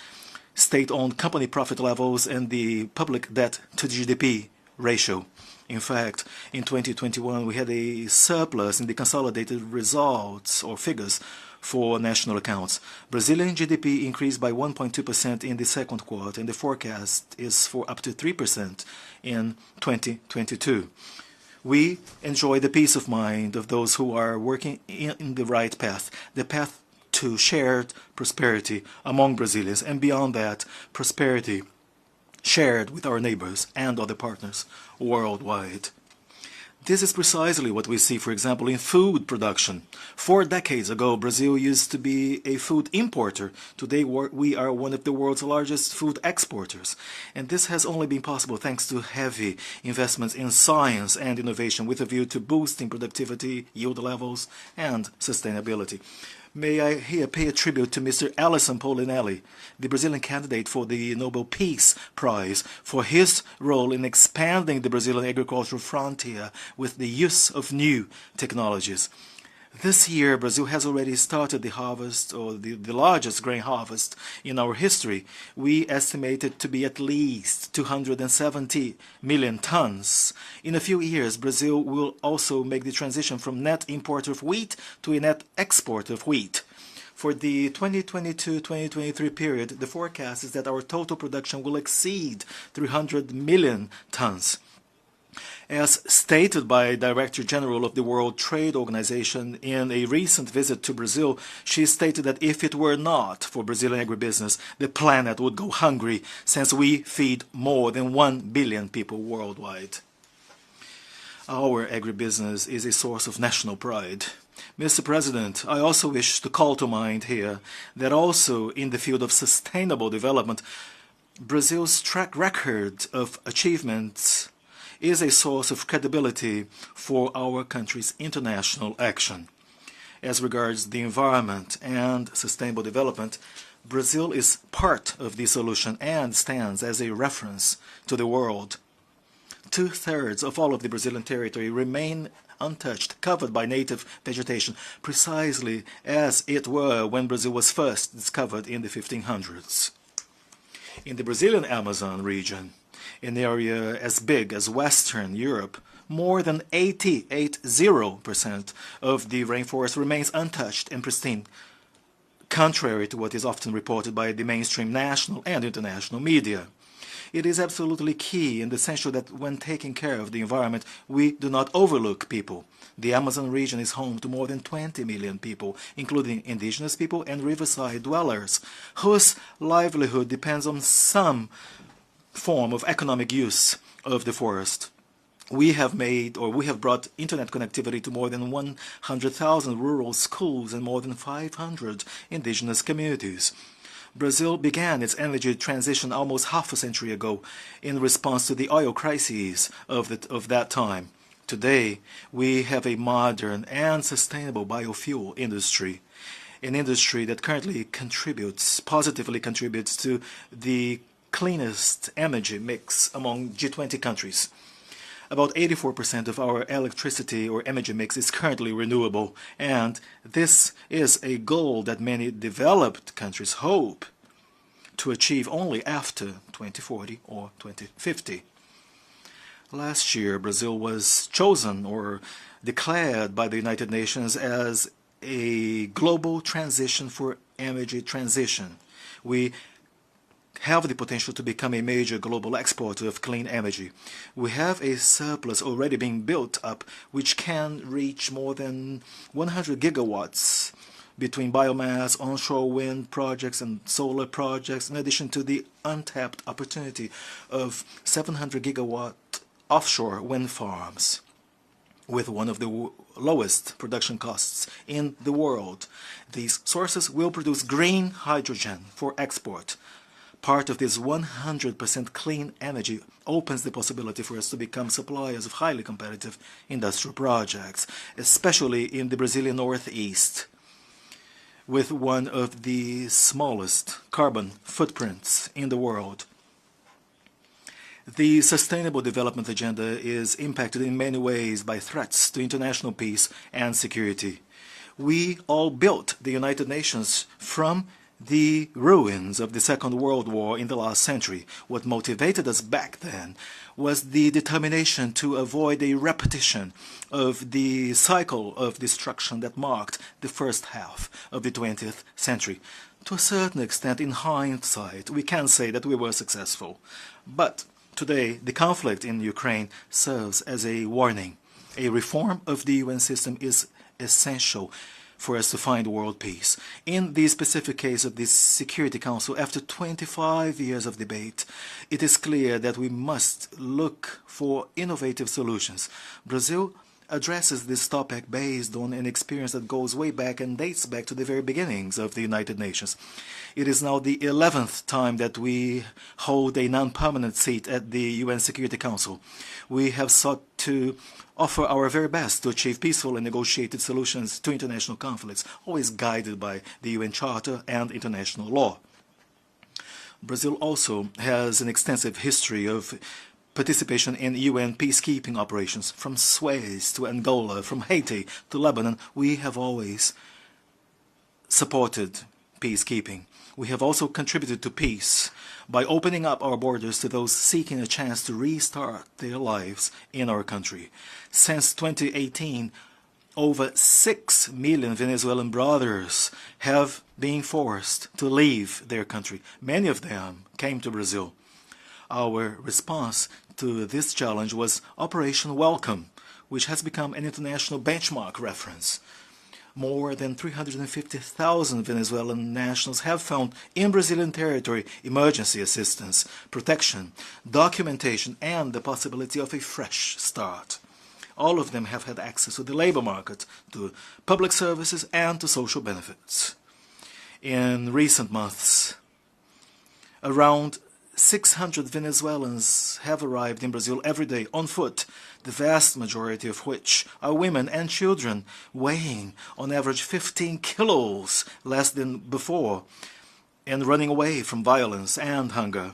state-owned company profit levels, and the public debt to GDP ratio. In fact, in 2021, we had a surplus in the consolidated results or figures for national accounts. Brazilian GDP increased by 1.2% in the second quarter, and the forecast is for up to 3% in 2022. We enjoy the peace of mind of those who are working in the right path, the path to shared prosperity among Brazilians, and beyond that, prosperity shared with our neighbors and other partners worldwide. This is precisely what we see, for example, in food production. 4 decades ago, Brazil used to be a food importer. Today, we are one of the world's largest food exporters. And this has only been possible thanks to heavy investments in science and innovation with a view to boosting productivity, yield levels, and sustainability. May I here pay a tribute to Mr. Alisson Polinelli, the Brazilian candidate for the Nobel Peace Prize, for his role in expanding the Brazilian agricultural frontier with the use of new technologies. This year, Brazil has already started the harvest, or the largest grain harvest in our history. We estimate it to be at least 270 million tons. In a few years, Brazil will also make the transition from net importer of wheat to a net exporter of wheat. For the 2022-2023 period, the forecast is that our total production will exceed 300 million tons. As stated by Director General of the World Trade Organization in a recent visit to Brazil, she stated that if it were not for Brazilian agribusiness, the planet would go hungry, since we feed more than 1 billion people worldwide. Our agribusiness is a source of national pride. Mr. President, I also wish to call to mind here that also in the field of sustainable development, Brazil's track record of achievements is a source of credibility for our country's international action. As regards the environment and sustainable development, Brazil is part of the solution and stands as a reference to the world. 2/3 of all of the Brazilian territory remain untouched, covered by native vegetation, precisely as it were when Brazil was first discovered in the 1500s. In the Brazilian Amazon region, an area as big as Western Europe, more than 80% of the rainforest remains untouched and pristine, contrary to what is often reported by the mainstream national and international media. It is absolutely key and essential that when taking care of the environment, we do not overlook people. The Amazon region is home to more than 20 million people, including indigenous people and riverside dwellers, whose livelihood depends on some form of economic use of the forest. We have brought internet connectivity to more than 100,000 rural schools and more than 500 indigenous communities. Brazil began its energy transition almost half a century ago in response to the oil crises of that time. Today, we have a modern and sustainable biofuel industry, an industry that currently positively contributes to the cleanest energy mix among G20 countries. About 84% of our electricity or energy mix is currently renewable, and this is a goal that many developed countries hope to achieve only after 2040 or 2050. Last year, Brazil was chosen or declared by the United Nations as a global transition for energy transition. We have the potential to become a major global exporter of clean energy. We have a surplus already being built up, which can reach more than 100 gigawatts between biomass, onshore wind projects, and solar projects, in addition to the untapped opportunity of 700 gigawatt offshore wind farms, with one of the lowest production costs in the world. These sources will produce green hydrogen for export. Part of this 100% clean energy opens the possibility for us to become suppliers of highly competitive industrial projects, especially in the Brazilian Northeast, with one of the smallest carbon footprints in the world. The Sustainable Development Agenda is impacted in many ways by threats to international peace and security. We all built the United Nations from the ruins of the Second World War in the last century. What motivated us back then was the determination to avoid a repetition of the cycle of destruction that marked the first half of the 20th century. To a certain extent, in hindsight, we can say that we were successful. But today, the conflict in Ukraine serves as a warning. A reform of the UN system is essential for us to find world peace. In the specific case of the Security Council, after 25 years of debate, it is clear that we must look for innovative solutions. Brazil addresses this topic based on an experience that goes way back and dates back to the very beginnings of the United Nations. It is now the 11th time that we hold a non-permanent seat at the UN Security Council. We have sought to offer our very best to achieve peaceful and negotiated solutions to international conflicts, always guided by the UN Charter and international law. Brazil also has an extensive history of participation in UN peacekeeping operations. From Suez to Angola, from Haiti to Lebanon, we have always supported peacekeeping. We have also contributed to peace by opening up our borders to those seeking a chance to restart their lives in our country. Since 2018, over 6 million Venezuelan brothers have been forced to leave their country. Many of them came to Brazil. Our response to this challenge was Operation Welcome, which has become an international benchmark reference. More than 350,000 Venezuelan nationals have found in Brazilian territory emergency assistance, protection, documentation, and the possibility of a fresh start. All of them have had access to the labor market, to public services, and to social benefits. In recent months, around 600 Venezuelans have arrived in Brazil every day on foot, the vast majority of which are women and children, weighing on average 15 kilos less than before, and running away from violence and hunger.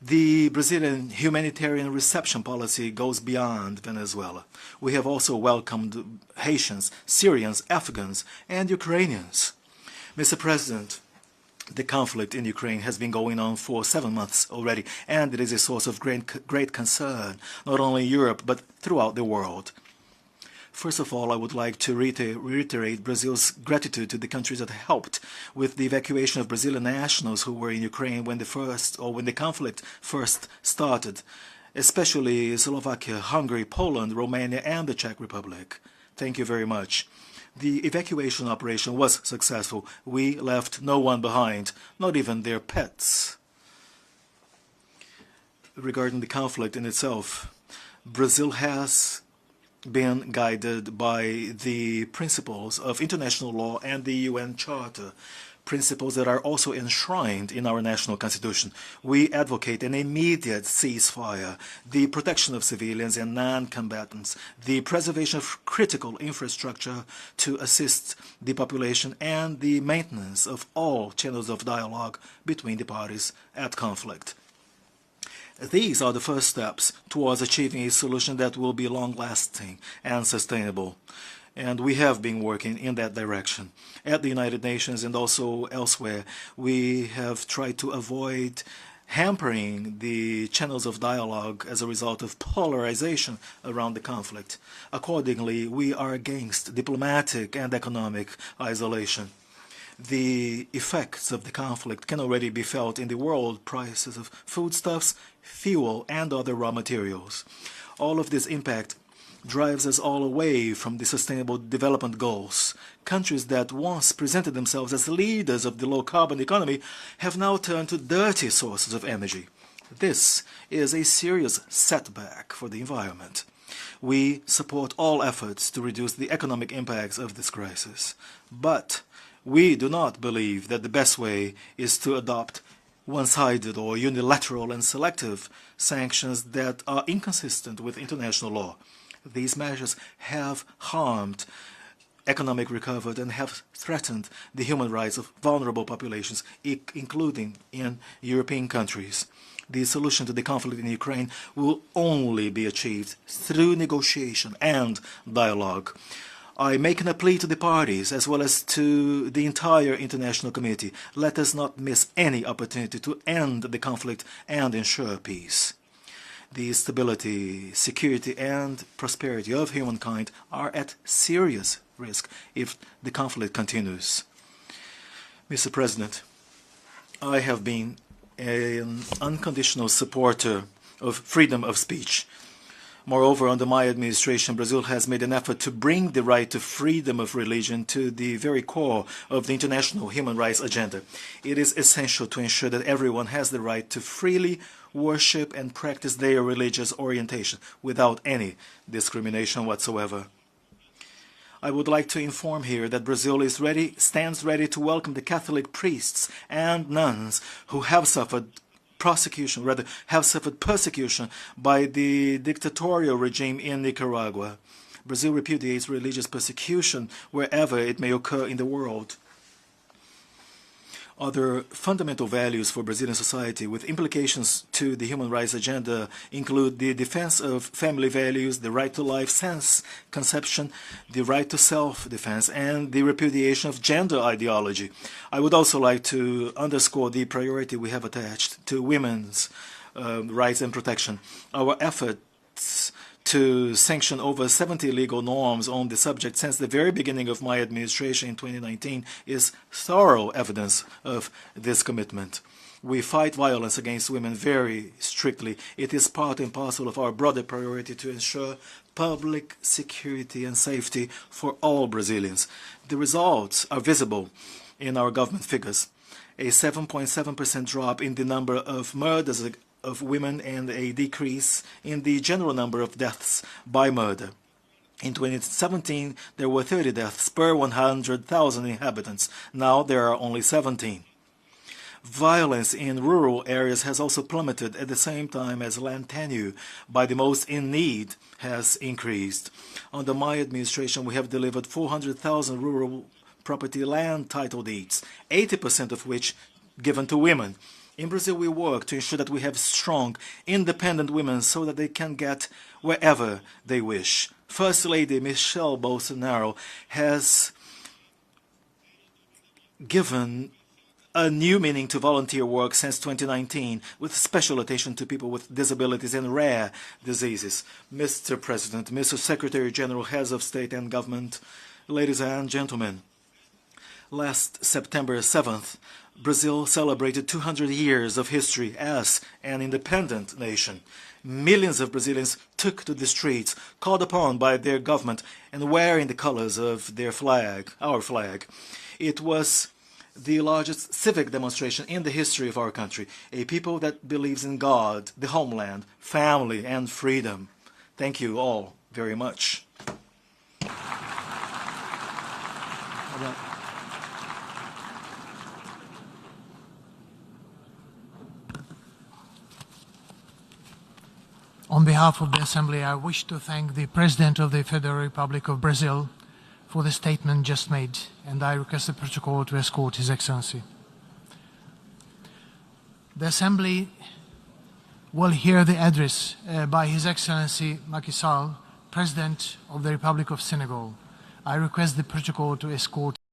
The Brazilian humanitarian reception policy goes beyond Venezuela. We have also welcomed Haitians, Syrians, Afghans, and Ukrainians. Mr. President, the conflict in Ukraine has been going on for 7 months already, and it is a source of great concern, not only in Europe, but throughout the world. First of all, I would like to reiterate Brazil's gratitude to the countries that helped with the evacuation of Brazilian nationals who were in Ukraine when the conflict first started, especially Slovakia, Hungary, Poland, Romania, and the Czech Republic. Thank you very much. The evacuation operation was successful. We left no one behind, not even their pets. Regarding the conflict in itself, Brazil has been guided by the principles of international law and the UN Charter, principles that are also enshrined in our national constitution. We advocate an immediate ceasefire, the protection of civilians and non-combatants, the preservation of critical infrastructure to assist the population, and the maintenance of all channels of dialogue between the parties at conflict. These are the first steps towards achieving a solution that will be long-lasting and sustainable. And we have been working in that direction. At the United Nations and also elsewhere, we have tried to avoid hampering the channels of dialogue as a result of polarization around the conflict. Accordingly, we are against diplomatic and economic isolation. The effects of the conflict can already be felt in the world prices of foodstuffs, fuel, and other raw materials. All of this impact drives us all away from the Sustainable Development Goals. Countries that once presented themselves as leaders of the low-carbon economy have now turned to dirty sources of energy. This is a serious setback for the environment. We support all efforts to reduce the economic impacts of this crisis, but we do not believe that the best way is to adopt one-sided or unilateral and selective sanctions that are inconsistent with international law. These measures have harmed economic recovery and have threatened the human rights of vulnerable populations, including in European countries. The solution to the conflict in Ukraine will only be achieved through negotiation and dialogue. I make a plea to the parties as well as to the entire international community. Let us not miss any opportunity to end the conflict and ensure peace. The stability, security, and prosperity of humankind are at serious risk if the conflict continues. Mr. President, I have been an unconditional supporter of freedom of speech. Moreover, under my administration, Brazil has made an effort to bring the right to freedom of religion to the very core of the international human rights agenda. It is essential to ensure that everyone has the right to freely worship and practice their religious orientation without any discrimination whatsoever. I would like to inform here that Brazil stands ready to welcome the Catholic priests and nuns who have suffered persecution by the dictatorial regime in Nicaragua. Brazil repudiates religious persecution wherever it may occur in the world. Other fundamental values for Brazilian society with implications to the human rights agenda include the defense of family values, the right to life since conception, the right to self-defense, and the repudiation of gender ideology. I would also like to underscore the priority we have attached to women's rights and protection. Our efforts to sanction over 70 legal norms on the subject since the very beginning of my administration in 2019 is thorough evidence of this commitment. We fight violence against women very strictly. It is part and parcel of our broader priority to ensure public security and safety for all Brazilians. The results are visible in our government figures. A 7.7% drop in the number of murders of women and a decrease in the general number of deaths by murder. In 2017, there were 30 deaths per 100,000 inhabitants. Now there are only 17. Violence in rural areas has also plummeted at the same time as land tenure by the most in need has increased. Under my administration, we have delivered 400,000 rural property land title deeds, 80% of which given to women. In Brazil, we work to ensure that we have strong, independent women so that they can get wherever they wish. First Lady Michelle Bolsonaro has given a new meaning to volunteer work since 2019, with special attention to people with disabilities and rare diseases. Mr. President, Mr. Secretary-General, Heads of State and Government, ladies and gentlemen, last September 7th, Brazil celebrated 200 years of history as an independent nation. Millions of Brazilians took to the streets, called upon by their government and wearing the colors of their flag, our flag. It was the largest civic demonstration in the history of our country, a people that believes in God, the homeland, family, and freedom. Thank you all very much.
On behalf of the Assembly, I wish to thank the President of the Federal Republic of Brazil for the statement just made, and I request the protocol to escort His Excellency. The Assembly will hear the address by His Excellency Macky Sall, President of the Republic of Senegal. I request the protocol to escort